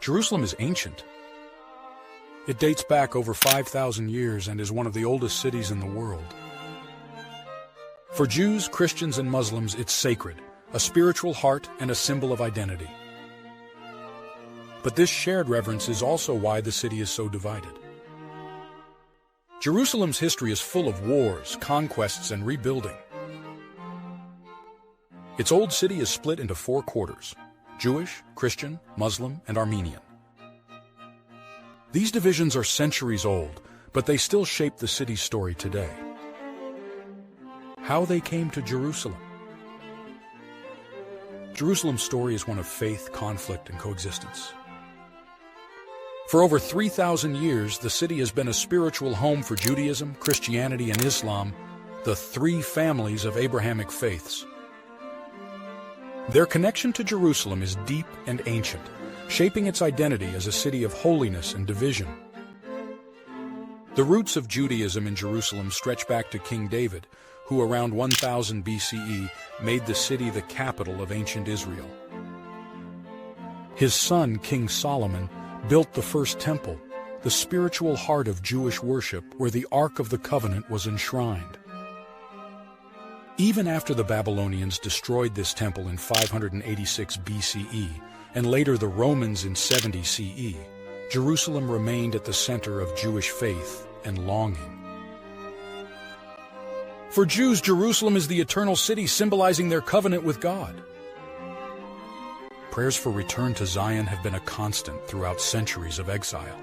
Jerusalem is ancient. It dates back over 5,000 years and is one of the oldest cities in the world. For Jews, Christians, and Muslims, it's sacred, a spiritual heart and a symbol of identity. But this shared reverence is also why the city is so divided. Jerusalem's history is full of wars, conquests, and rebuilding. Its old city is split into 4 quarters: Jewish, Christian, Muslim, and Armenian. These divisions are centuries old, but they still shape the city's story today. How they came to Jerusalem. Jerusalem's story is one of faith, conflict, and coexistence. For over 3,000 years, the city has been a spiritual home for Judaism, Christianity, and Islam, the 3 families of Abrahamic faiths. Their connection to Jerusalem is deep and ancient, shaping its identity as a city of holiness and division. The roots of Judaism in Jerusalem stretch back to King David, who around 1000 BCE made the city the capital of ancient Israel. His son, King Solomon, built the first temple, the spiritual heart of Jewish worship where the Ark of the Covenant was enshrined. Even after the Babylonians destroyed this temple in 586 BCE, and later the Romans in 70 CE, Jerusalem remained at the center of Jewish faith and longing. For Jews, Jerusalem is the eternal city symbolizing their covenant with God. Prayers for return to Zion have been a constant throughout centuries of exile.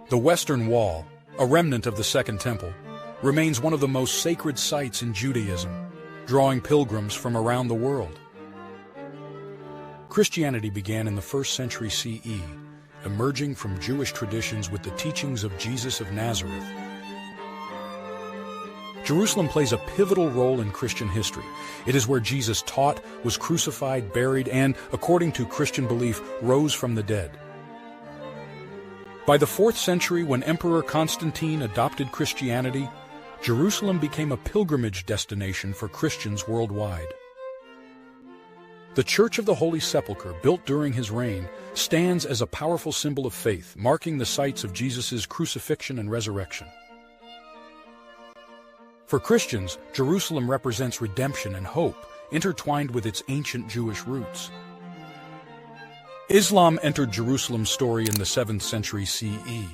The Western Wall, a remnant of the Second Temple, remains one of the most sacred sites in Judaism, drawing pilgrims from around the world. Christianity began in the 1st century CE, emerging from Jewish traditions with the teachings of Jesus of Nazareth. Jerusalem plays a pivotal role in Christian history. It is where Jesus taught, was crucified, buried, and, according to Christian belief, rose from the dead. By the 4th century, when Emperor Constantine adopted Christianity, Jerusalem became a pilgrimage destination for Christians worldwide. The Church of the Holy Sepulchre, built during his reign, stands as a powerful symbol of faith, marking the sites of Jesus' crucifixion and resurrection. For Christians, Jerusalem represents redemption and hope, intertwined with its ancient Jewish roots. Islam entered Jerusalem's story in the 7th century CE.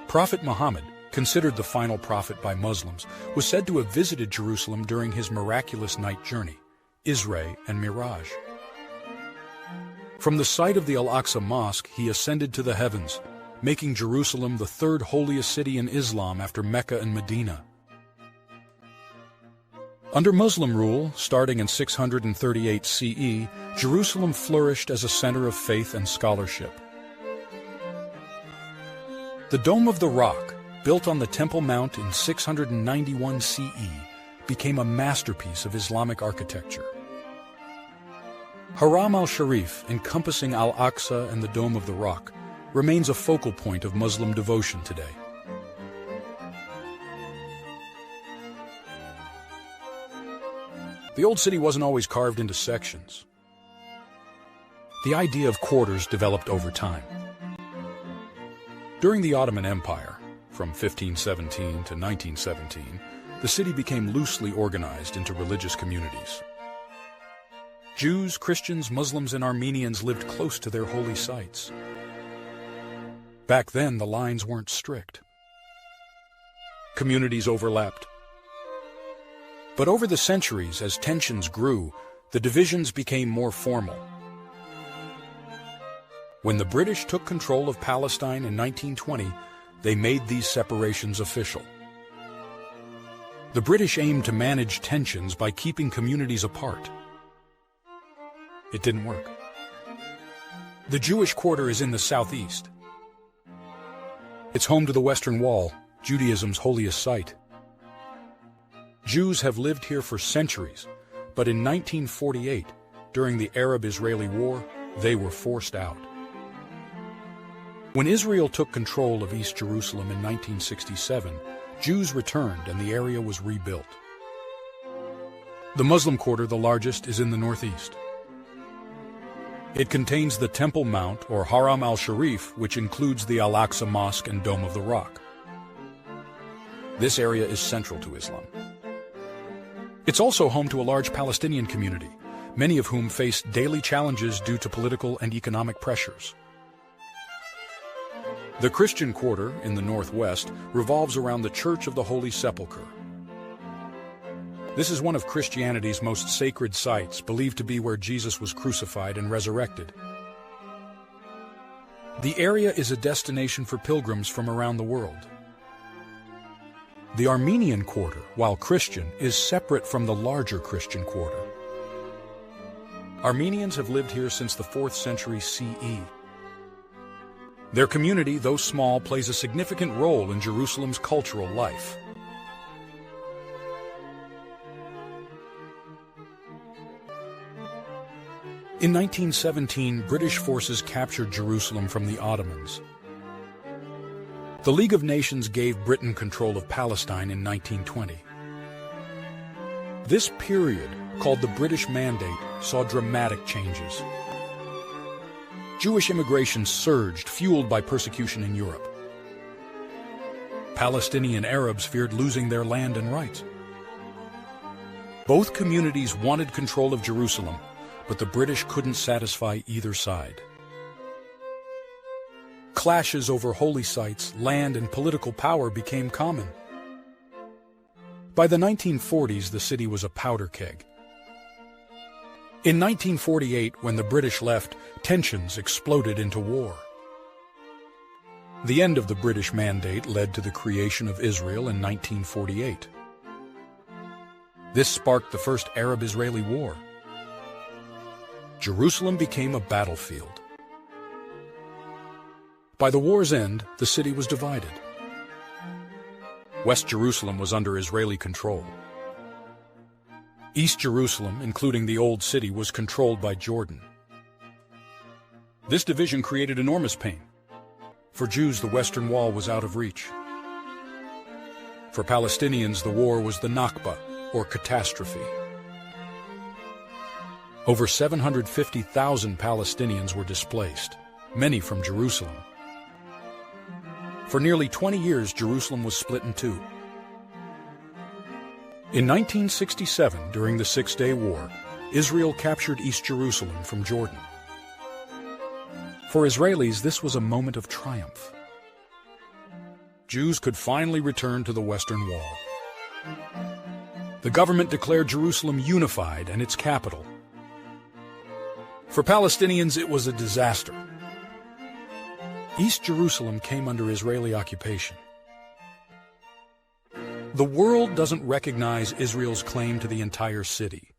Prophet Muhammad, considered the final prophet by Muslims, was said to have visited Jerusalem during his miraculous night journey, Isra and Miraj. From the site of the Al-Aqsa Mosque, he ascended to the heavens, making Jerusalem the 3rd holiest city in Islam after Mecca and Medina. Under Muslim rule, starting in 638 CE, Jerusalem flourished as a center of faith and scholarship. The Dome of the Rock, built on the Temple Mount in 691 CE, became a masterpiece of Islamic architecture. Haram al-Sharif, encompassing Al-Aqsa and the Dome of the Rock, remains a focal point of Muslim devotion today. The old city wasn't always carved into sections. The idea of quarters developed over time. During the Ottoman Empire, from 1517 to 1917, the city became loosely organized into religious communities. Jews, Christians, Muslims, and Armenians lived close to their holy sites. Back then, the lines weren't strict. Communities overlapped. But over the centuries, as tensions grew, the divisions became more formal. When the British took control of Palestine in 1920, they made these separations official. The British aimed to manage tensions by keeping communities apart. It didn't work. The Jewish quarter is in the southeast. It's home to the Western Wall, Judaism's holiest site. Jews have lived here for centuries, but in 1948, during the Arab-Israeli War, they were forced out. When Israel took control of East Jerusalem in 1967, Jews returned and the area was rebuilt. The Muslim quarter, the largest, is in the northeast. It contains the Temple Mount, or Haram al-Sharif, which includes the Al-Aqsa Mosque and Dome of the Rock. This area is central to Islam. It's also home to a large Palestinian community, many of whom face daily challenges due to political and economic pressures. The Christian quarter, in the northwest, revolves around the Church of the Holy Sepulchre. This is one of Christianity's most sacred sites, believed to be where Jesus was crucified and resurrected. The area is a destination for pilgrims from around the world. The Armenian quarter, while Christian, is separate from the larger Christian quarter. Armenians have lived here since the 4th century CE. Their community, though small, plays a significant role in Jerusalem's cultural life. In 1917, British forces captured Jerusalem from the Ottomans. The League of Nations gave Britain control of Palestine in 1920. This period, called the British Mandate, saw dramatic changes. Jewish immigration surged, fueled by persecution in Europe. Palestinian Arabs feared losing their land and rights. Both communities wanted control of Jerusalem, but the British couldn't satisfy either side. Clashes over holy sites, land, and political power became common. By the 1940s, the city was a powder keg. In 1948, when the British left, tensions exploded into war. The end of the British Mandate led to the creation of Israel in 1948. This sparked the First Arab-Israeli War. Jerusalem became a battlefield. By the war's end, the city was divided. West Jerusalem was under Israeli control. East Jerusalem, including the Old City, was controlled by Jordan. This division created enormous pain. For Jews, the Western Wall was out of reach. For Palestinians, the war was the Nakba, or catastrophe. Over 750,000 Palestinians were displaced, many from Jerusalem. For nearly 20 years, Jerusalem was split in two. In 1967, during the Six-Day War, Israel captured East Jerusalem from Jordan. For Israelis, this was a moment of triumph. Jews could finally return to the Western Wall. The government declared Jerusalem unified and its capital. For Palestinians, it was a disaster. East Jerusalem came under Israeli occupation. The world doesn't recognize Israel's claim to the entire city.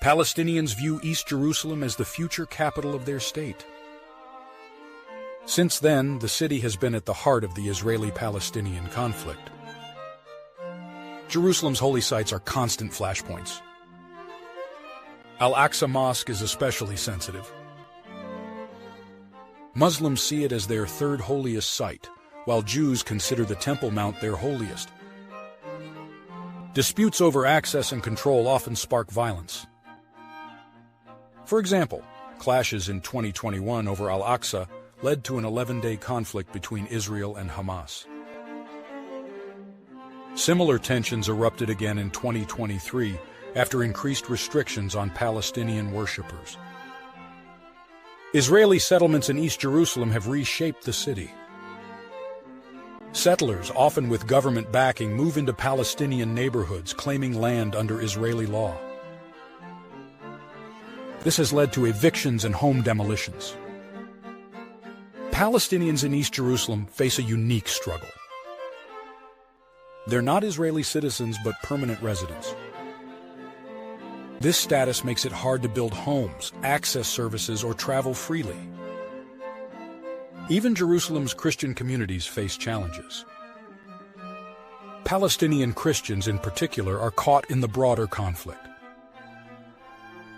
Palestinians view East Jerusalem as the future capital of their state. Since then, the city has been at the heart of the Israeli-Palestinian conflict. Jerusalem's holy sites are constant flashpoints. Al-Aqsa Mosque is especially sensitive. Muslims see it as their third holiest site, while Jews consider the Temple Mount their holiest. Disputes over access and control often spark violence. For example, clashes in 2021 over Al-Aqsa led to an 11-day conflict between Israel and Hamas. Similar tensions erupted again in 2023 after increased restrictions on Palestinian worshippers. Israeli settlements in East Jerusalem have reshaped the city. Settlers, often with government backing, move into Palestinian neighborhoods, claiming land under Israeli law. This has led to evictions and home demolitions. Palestinians in East Jerusalem face a unique struggle. They're not Israeli citizens, but permanent residents. This status makes it hard to build homes, access services, or travel freely. Even Jerusalem's Christian communities face challenges. Palestinian Christians in particular are caught in the broader conflict.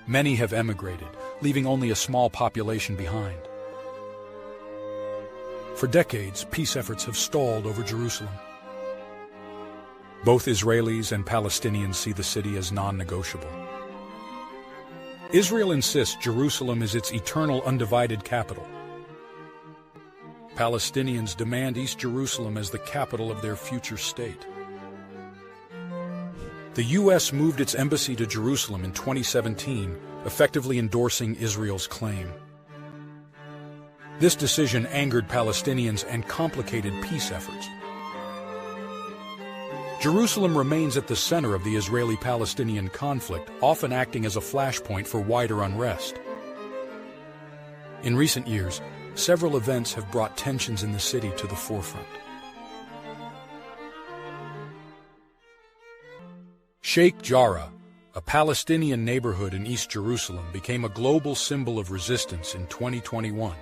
Many have emigrated, leaving only a small population behind. For decades, peace efforts have stalled over Jerusalem. Both Israelis and Palestinians see the city as non-negotiable. Israel insists Jerusalem is its eternal undivided capital. Palestinians demand East Jerusalem as the capital of their future state. The U.S. moved its embassy to Jerusalem in 2017, effectively endorsing Israel's claim. This decision angered Palestinians and complicated peace efforts. Jerusalem remains at the center of the Israeli-Palestinian conflict, often acting as a flashpoint for wider unrest. In recent years, several events have brought tensions in the city to the forefront. Sheikh Jarrah, a Palestinian neighborhood in East Jerusalem, became a global symbol of resistance in 2021.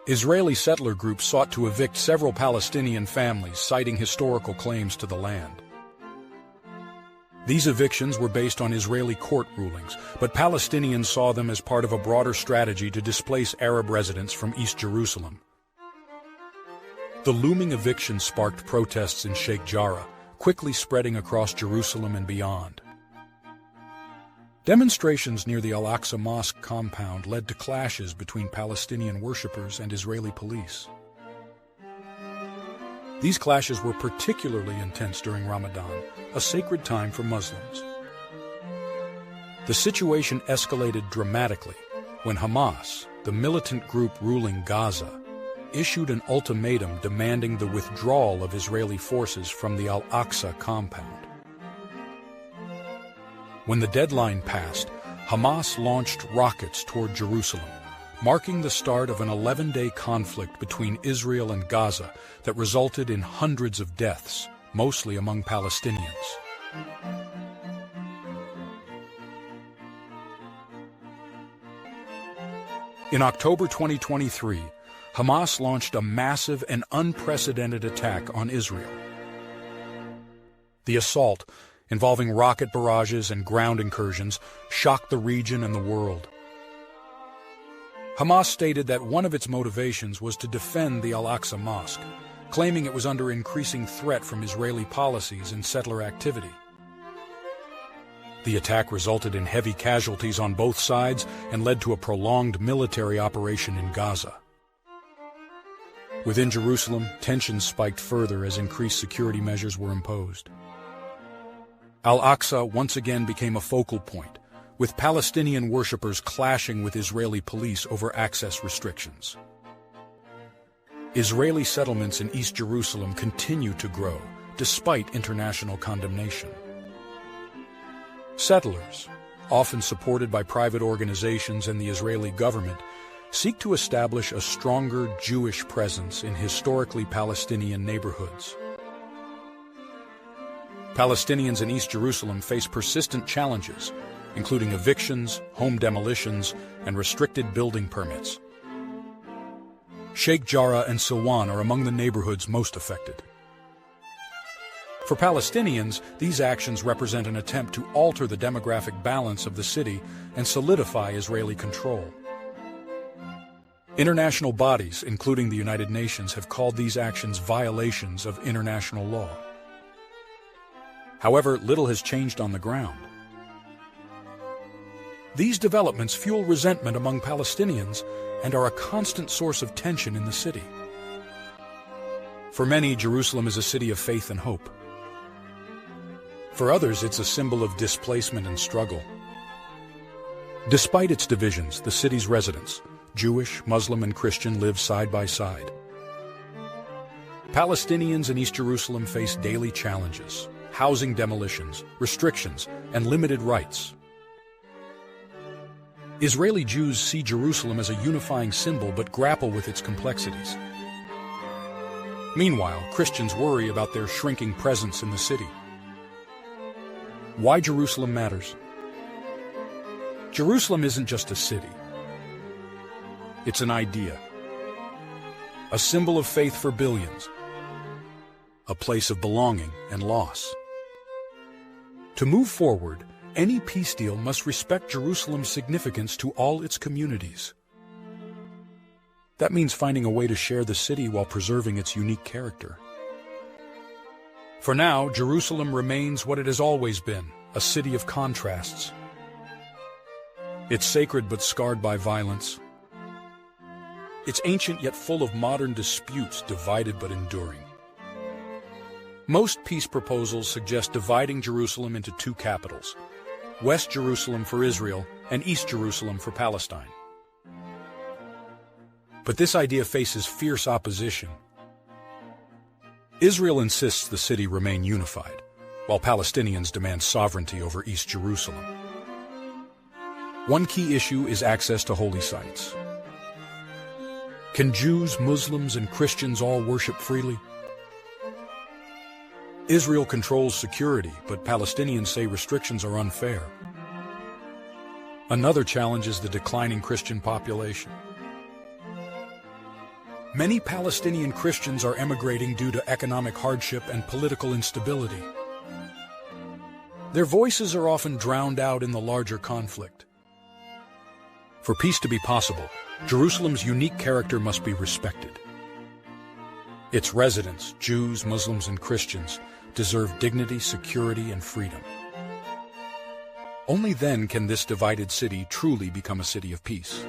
Israeli settler groups sought to evict several Palestinian families, citing historical claims to the land. These evictions were based on Israeli court rulings, but Palestinians saw them as part of a broader strategy to displace Arab residents from East Jerusalem. The looming eviction sparked protests in Sheikh Jarrah, quickly spreading across Jerusalem and beyond. Demonstrations near the Al-Aqsa Mosque compound led to clashes between Palestinian worshippers and Israeli police. These clashes were particularly intense during Ramadan, a sacred time for Muslims. The situation escalated dramatically when Hamas, the militant group ruling Gaza, issued an ultimatum demanding the withdrawal of Israeli forces from the Al-Aqsa compound. When the deadline passed, Hamas launched rockets toward Jerusalem, marking the start of an 11-day conflict between Israel and Gaza that resulted in hundreds of deaths, mostly among Palestinians. In October 2023, Hamas launched a massive and unprecedented attack on Israel. The assault, involving rocket barrages and ground incursions, shocked the region and the world. Hamas stated that one of its motivations was to defend the Al-Aqsa Mosque, claiming it was under increasing threat from Israeli policies and settler activity. The attack resulted in heavy casualties on both sides and led to a prolonged military operation in Gaza. Within Jerusalem, tensions spiked further as increased security measures were imposed. Al-Aqsa once again became a focal point, with Palestinian worshippers clashing with Israeli police over access restrictions. Israeli settlements in East Jerusalem continue to grow, despite international condemnation. Settlers, often supported by private organizations and the Israeli government, seek to establish a stronger Jewish presence in historically Palestinian neighborhoods. Palestinians in East Jerusalem face persistent challenges, including evictions, home demolitions, and restricted building permits. Sheikh Jarrah and Silwan are among the neighborhoods most affected. For Palestinians, these actions represent an attempt to alter the demographic balance of the city and solidify Israeli control. International bodies, including the United Nations, have called these actions violations of international law. However, little has changed on the ground. These developments fuel resentment among Palestinians and are a constant source of tension in the city. For many, Jerusalem is a city of faith and hope. For others, it's a symbol of displacement and struggle. Despite its divisions, the city's residents, Jewish, Muslim, and Christian, live side by side. Palestinians in East Jerusalem face daily challenges: housing demolitions, restrictions, and limited rights. Israeli Jews see Jerusalem as a unifying symbol but grapple with its complexities. Meanwhile, Christians worry about their shrinking presence in the city. Why Jerusalem matters? Jerusalem isn't just a city. It's an idea. A symbol of faith for billions. A place of belonging and loss. To move forward, any peace deal must respect Jerusalem's significance to all its communities. That means finding a way to share the city while preserving its unique character. For now, Jerusalem remains what it has always been, a city of contrasts. It's sacred but scarred by violence. It's ancient yet full of modern disputes, divided but enduring. Most peace proposals suggest dividing Jerusalem into two capitals, West Jerusalem for Israel and East Jerusalem for Palestine. But this idea faces fierce opposition. Israel insists the city remain unified, while Palestinians demand sovereignty over East Jerusalem. One key issue is access to holy sites. Can Jews, Muslims, and Christians all worship freely? Israel controls security, but Palestinians say restrictions are unfair. Another challenge is the declining Christian population. Many Palestinian Christians are emigrating due to economic hardship and political instability. Their voices are often drowned out in the larger conflict. For peace to be possible, Jerusalem's unique character must be respected. Its residents, Jews, Muslims, and Christians, deserve dignity, security, and freedom. Only then can this divided city truly become a city of peace.